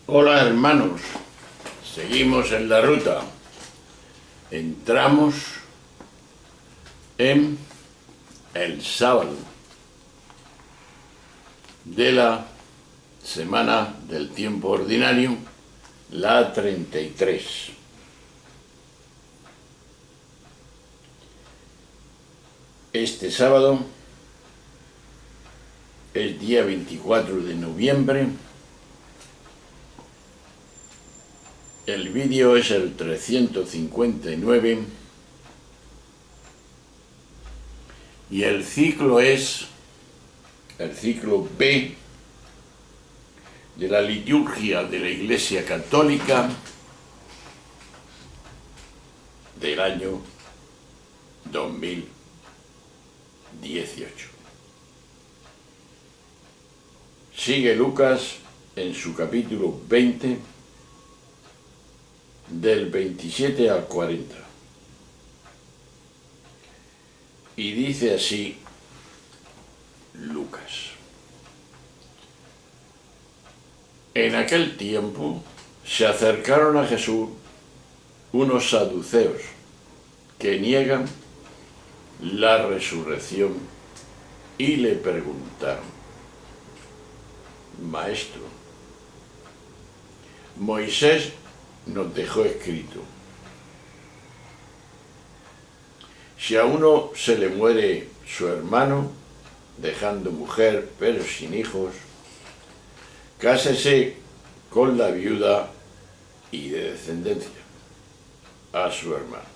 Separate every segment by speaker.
Speaker 1: Hola hermanos, seguimos en la ruta. Entramos en el sábado de la semana del tiempo ordinario, la 33. Este sábado es día 24 de noviembre. El vídeo es el 359 y el ciclo es el ciclo B de la liturgia de la Iglesia Católica del año 2018. Sigue Lucas en su capítulo 20, del 27 al 40. Y dice así Lucas: en aquel tiempo se acercaron a Jesús unos saduceos que niegan la resurrección y le preguntaron: Maestro, Moisés nos dejó escrito: si a uno se le muere su hermano, dejando mujer pero sin hijos, cásese con la viuda y de descendencia a su hermano.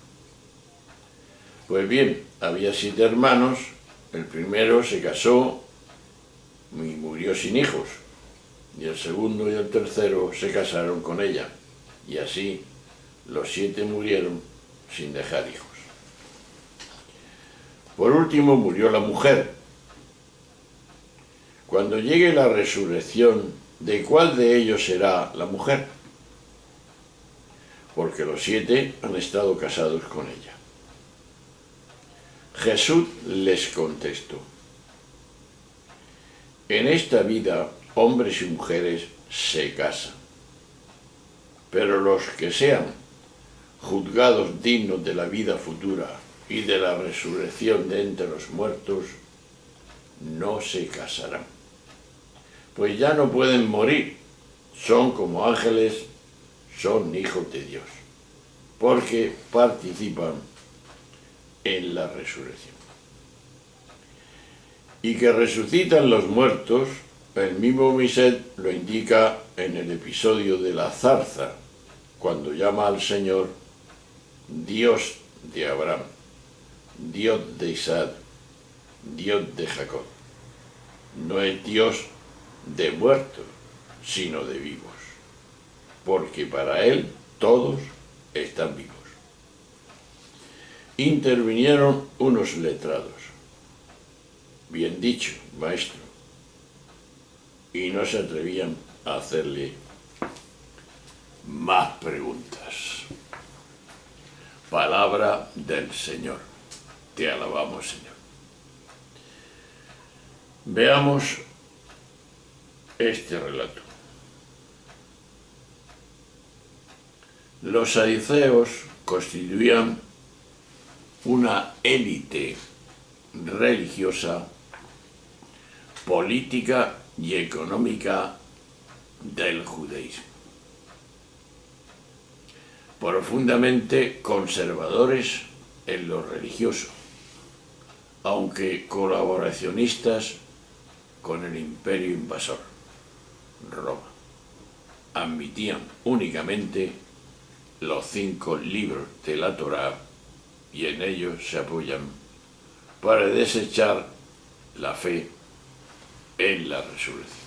Speaker 1: Pues bien, había 7 hermanos, el primero se casó y murió sin hijos, y el segundo y el tercero se casaron con ella. Y así los 7 murieron sin dejar hijos. Por último murió la mujer. Cuando llegue la resurrección, ¿de cuál de ellos será la mujer? Porque los 7 han estado casados con ella. Jesús les contestó: en esta vida hombres y mujeres se casan, pero los que sean juzgados dignos de la vida futura y de la resurrección de entre los muertos, no se casarán, pues ya no pueden morir, son como ángeles, son hijos de Dios, porque participan en la resurrección. Y que resucitan los muertos, el mismo Moisés lo indica en el episodio de la zarza, cuando llama al Señor Dios de Abraham, Dios de Isaac, Dios de Jacob. No es Dios de muertos, sino de vivos, porque para Él todos están vivos. Intervinieron unos letrados: bien dicho, maestro, y no se atrevían a hacerle más preguntas. Palabra del Señor. Te alabamos, Señor. Veamos este relato. Los saduceos constituían una élite religiosa, política y económica del judaísmo, profundamente conservadores en lo religioso, aunque colaboracionistas con el imperio invasor, Roma. Admitían únicamente los 5 libros de la Torá y en ellos se apoyan para desechar la fe en la resurrección.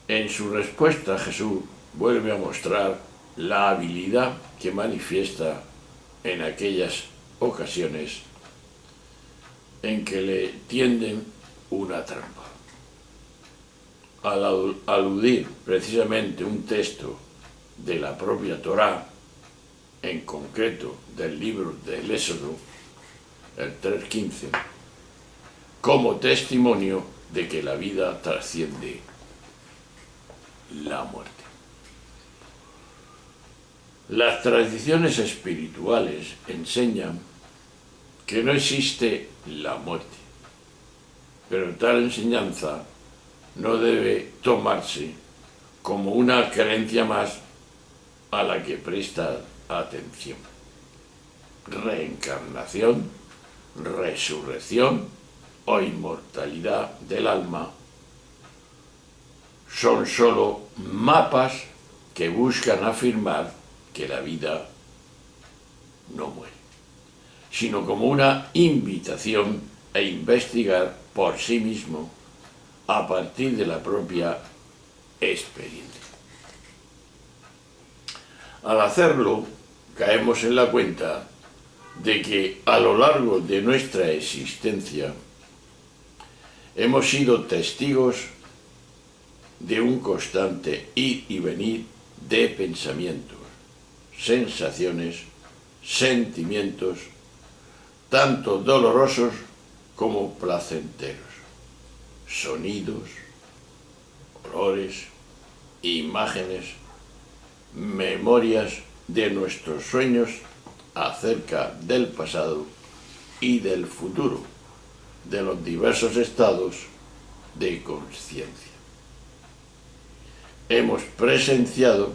Speaker 1: En su respuesta, Jesús vuelve a mostrar la habilidad que manifiesta en aquellas ocasiones en que le tienden una trampa. Al aludir precisamente un texto de la propia Torá, en concreto del libro del Éxodo, el 3:15, como testimonio de que la vida trasciende la muerte. Las tradiciones espirituales enseñan que no existe la muerte, pero tal enseñanza no debe tomarse como una creencia más a la que prestar atención. Reencarnación, resurrección o inmortalidad del alma son sólo mapas que buscan afirmar que la vida no muere, sino como una invitación a investigar por sí mismo a partir de la propia experiencia. Al hacerlo, caemos en la cuenta de que a lo largo de nuestra existencia hemos sido testigos de un constante ir y venir de pensamientos, sensaciones, sentimientos, tanto dolorosos como placenteros, sonidos, olores, imágenes, memorias de nuestros sueños acerca del pasado y del futuro, de los diversos estados de conciencia. Hemos presenciado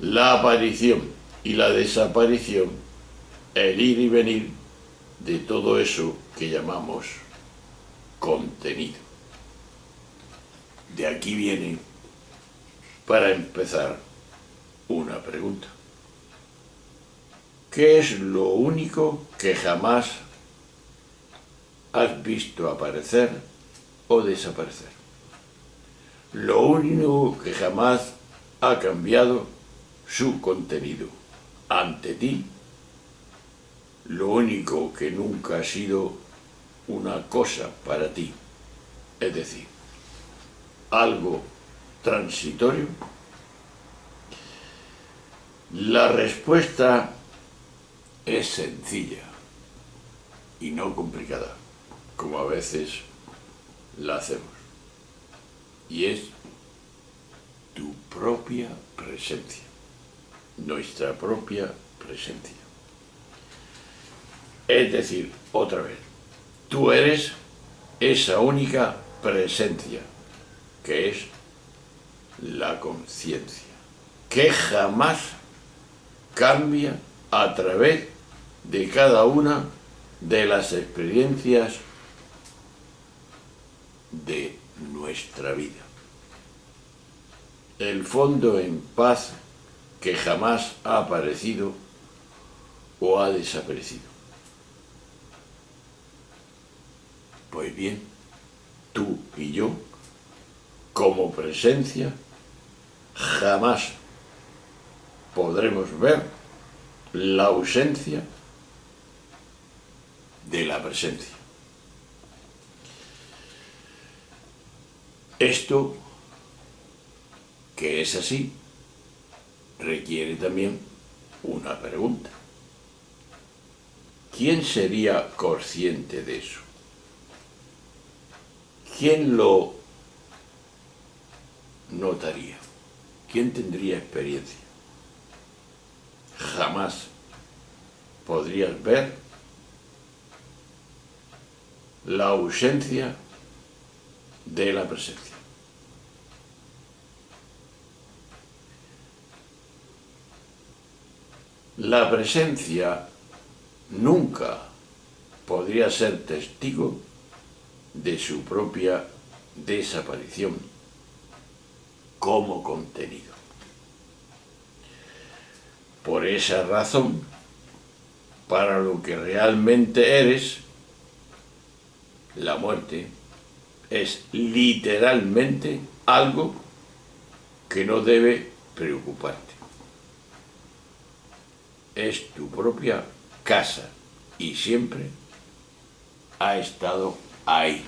Speaker 1: la aparición y la desaparición, el ir y venir de todo eso que llamamos contenido. De aquí viene, para empezar, una pregunta. ¿Qué es lo único que jamás has visto aparecer o desaparecer? Lo único que jamás ha cambiado su contenido ante ti, lo único que nunca ha sido una cosa para ti, es decir, algo transitorio. La respuesta es sencilla y no complicada, como a veces la hacemos, y es tu propia presencia, nuestra propia presencia. Es decir, otra vez, tú eres esa única presencia, que es la conciencia, que jamás cambia a través de cada una de las experiencias de nuestra vida. El fondo en paz que jamás ha aparecido o ha desaparecido. Pues bien, tú y yo, como presencia, jamás podremos ver la ausencia de la presencia. Esto, que es así, requiere también una pregunta. ¿Quién sería consciente de eso? ¿Quién lo notaría? ¿Quién tendría experiencia? Jamás podrías ver la ausencia de la presencia. La presencia nunca podría ser testigo de su propia desaparición como contenido. Por esa razón, para lo que realmente eres, la muerte es literalmente algo que no debe preocuparte. Es tu propia casa y siempre ha estado ahí,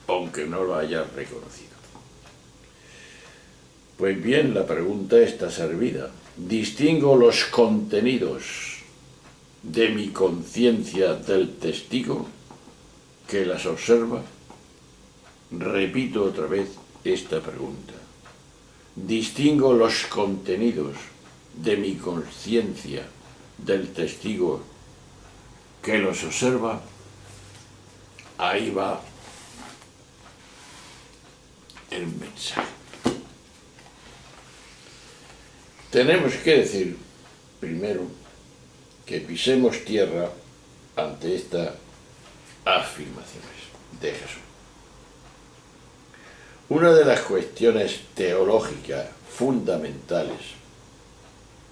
Speaker 1: aunque no lo hayas reconocido. Pues bien, la pregunta está servida. ¿Distingo los contenidos de mi conciencia del testigo que las observa? Repito otra vez esta pregunta. ¿Distingo los contenidos de mi conciencia del testigo que los observa? Ahí va el mensaje. Tenemos que decir, primero, que pisemos tierra ante estas afirmaciones de Jesús. Una de las cuestiones teológicas fundamentales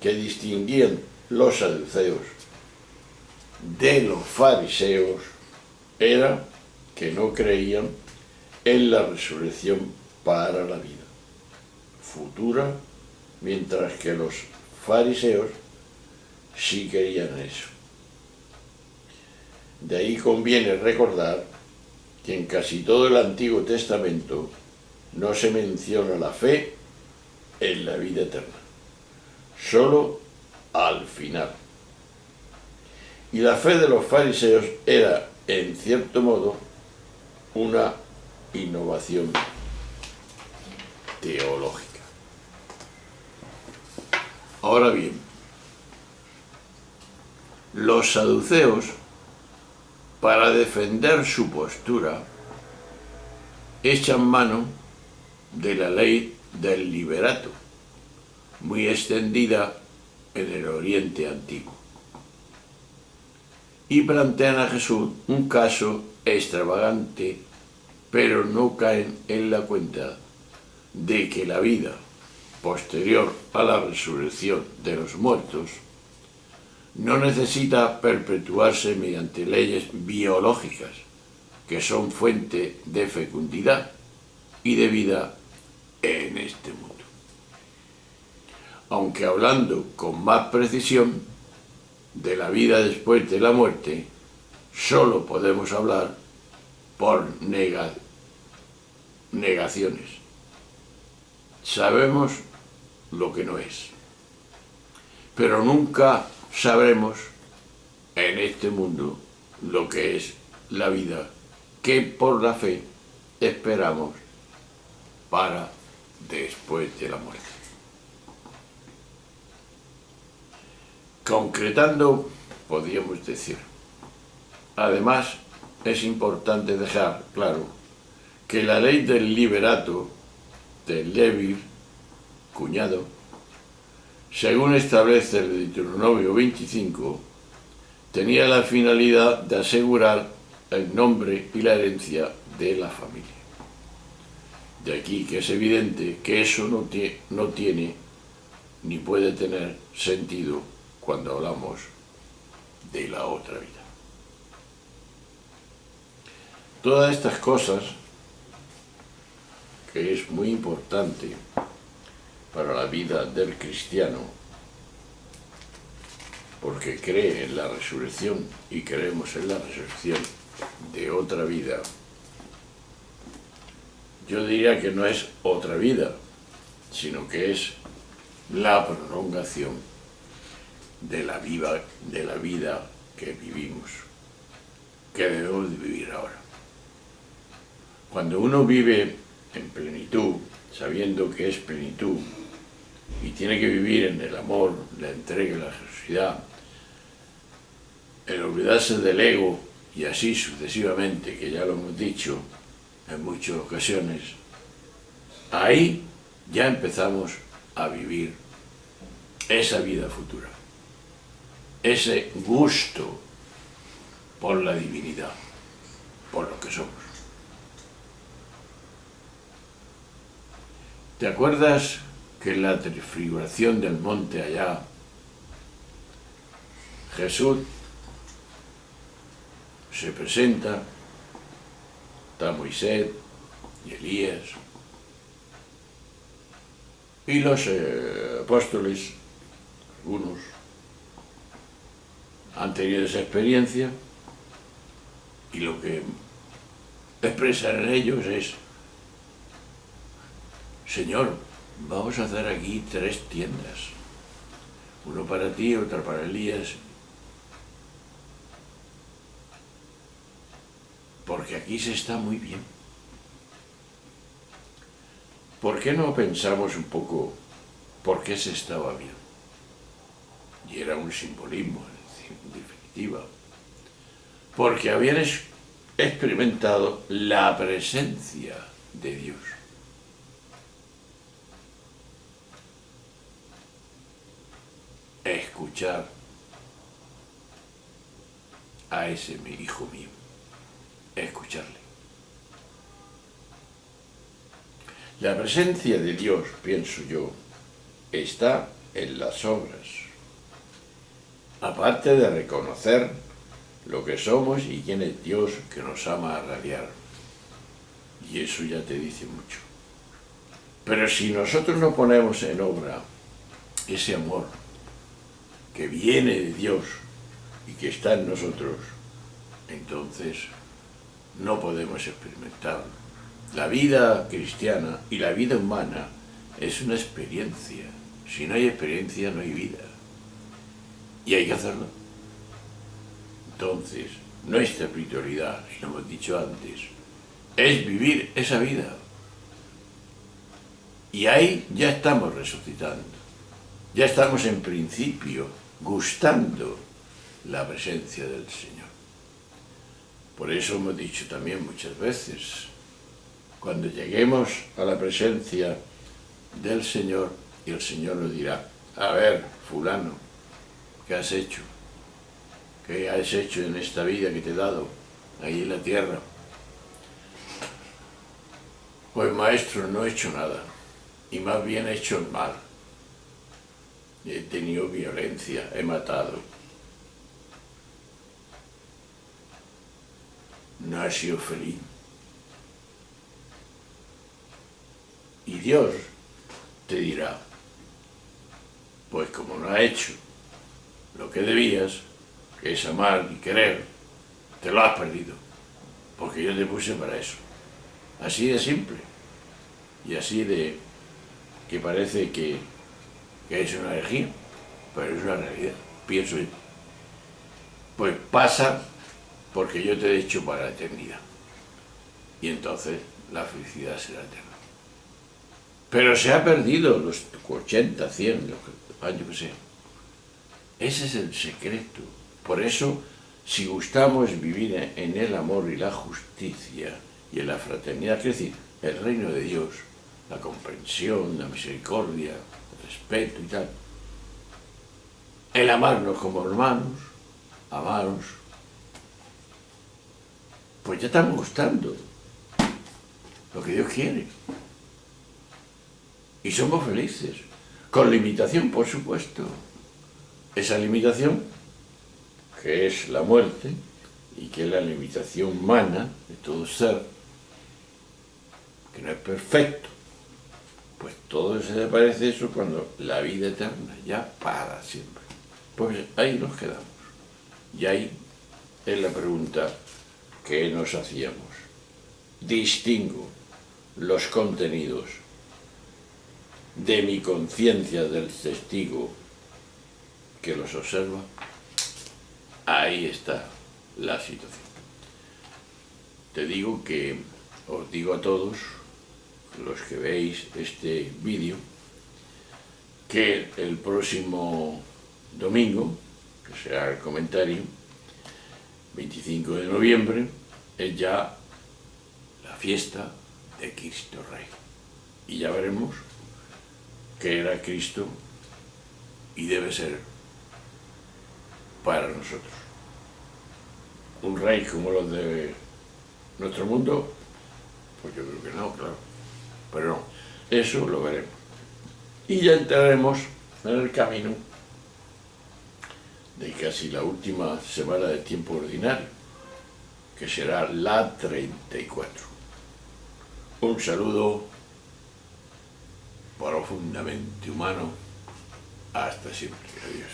Speaker 1: que distinguían los saduceos de los fariseos era que no creían en la resurrección para la vida futura, mientras que los fariseos sí creían en eso. De ahí conviene recordar que en casi todo el Antiguo Testamento no se menciona la fe en la vida eterna, solo al final. Y la fe de los fariseos era, en cierto modo, una innovación teológica. Ahora bien, los saduceos, para defender su postura, echan mano de la ley del liberato, muy extendida en el Oriente Antiguo, y plantean a Jesús un caso extravagante, pero no caen en la cuenta de que la vida posterior a la resurrección de los muertos no necesita perpetuarse mediante leyes biológicas, que son fuente de fecundidad y de vida en este mundo. Aunque hablando con más precisión de la vida después de la muerte, solo podemos hablar por negaciones. Sabemos lo que no es, pero nunca sabremos en este mundo lo que es la vida que por la fe esperamos para después de la muerte. Concretando, podríamos decir, además es importante dejar claro que la ley del liberato del Leví, cuñado, según establece el Deuteronomio 25, tenía la finalidad de asegurar el nombre y la herencia de la familia. De aquí que es evidente que eso no tiene ni puede tener sentido cuando hablamos de la otra vida. Todas estas cosas, que es muy importante para la vida del cristiano, porque cree en la resurrección y creemos en la resurrección de otra vida, yo diría que no es otra vida, sino que es la prolongación de la vida que vivimos, que debemos de vivir ahora. Cuando uno vive en plenitud, sabiendo que es plenitud, y tiene que vivir en el amor, la entrega, la generosidad, el olvidarse del ego, y así sucesivamente, que ya lo hemos dicho en muchas ocasiones, ahí ya empezamos a vivir esa vida futura, ese gusto por la divinidad, por lo que somos. ¿Te acuerdas que en la transfiguración del monte allá, Jesús se presenta, está Moisés y Elías, y los apóstoles, algunos, han tenido esa experiencia, Y lo que expresan en ellos es: Señor, vamos a hacer aquí 3 tiendas. Uno para ti, otra para Elías. Porque aquí se está muy bien. ¿Por qué no pensamos un poco por qué se estaba bien? Y era un simbolismo, en definitiva. Porque habían experimentado la presencia de Dios. Escuchar a ese mi hijo mío. Escucharle. La presencia de Dios, pienso yo, está en las obras. Aparte de reconocer lo que somos y quién es Dios que nos ama a radiar. Y eso ya te dice mucho. Pero si nosotros no ponemos en obra ese amor que viene de Dios y que está en nosotros, entonces no podemos experimentarlo. La vida cristiana y la vida humana es una experiencia. Si no hay experiencia, no hay vida. Y hay que hacerlo. Entonces, nuestra espiritualidad, y lo hemos dicho antes, es vivir esa vida. Y ahí ya estamos resucitando. Ya estamos en principio gustando la presencia del Señor. Por eso hemos dicho también muchas veces, cuando lleguemos a la presencia del Señor, y el Señor nos dirá: a ver, fulano, ¿qué has hecho? ¿Qué has hecho en esta vida que te he dado, ahí en la tierra? Pues maestro, no he hecho nada, y más bien he hecho el mal. He tenido violencia, he matado. No he sido feliz. Y Dios te dirá: pues como no has hecho lo que debías, que es amar y querer, te lo has perdido, porque yo te puse para eso. Así de simple, y así de que parece que es una herejía, pero es una realidad, pienso yo. Pues pasa porque yo te he hecho para la eternidad, y entonces la felicidad será eterna. Pero se ha perdido los 80, 100, los años que sea. Ese es el secreto. Por eso, si gustamos vivir en el amor y la justicia y en la fraternidad, es decir, el reino de Dios, la comprensión, la misericordia, el respeto y tal, el amarnos como hermanos, amaros, pues ya estamos gustando lo que Dios quiere. Y somos felices, con limitación, por supuesto. Esa limitación, que es la muerte, y que es la limitación humana de todo ser, que no es perfecto, pues todo se desaparece eso cuando la vida eterna, ya para siempre. Pues ahí nos quedamos. Y ahí es la pregunta que nos hacíamos. Distingo los contenidos de mi conciencia del testigo que los observa. Ahí está la situación. Te digo que, os digo a todos los que veis este vídeo, que el próximo domingo, que será el comentario, 25 de noviembre, es ya la fiesta de Cristo Rey. Y ya veremos que era Cristo y debe ser para nosotros. Un rey como los de nuestro mundo, pues yo creo que no, claro. Pero no, eso lo veremos. Y ya entraremos en el camino de casi la última semana de tiempo ordinario, que será la 34. Un saludo profundamente humano. Hasta siempre. Adiós.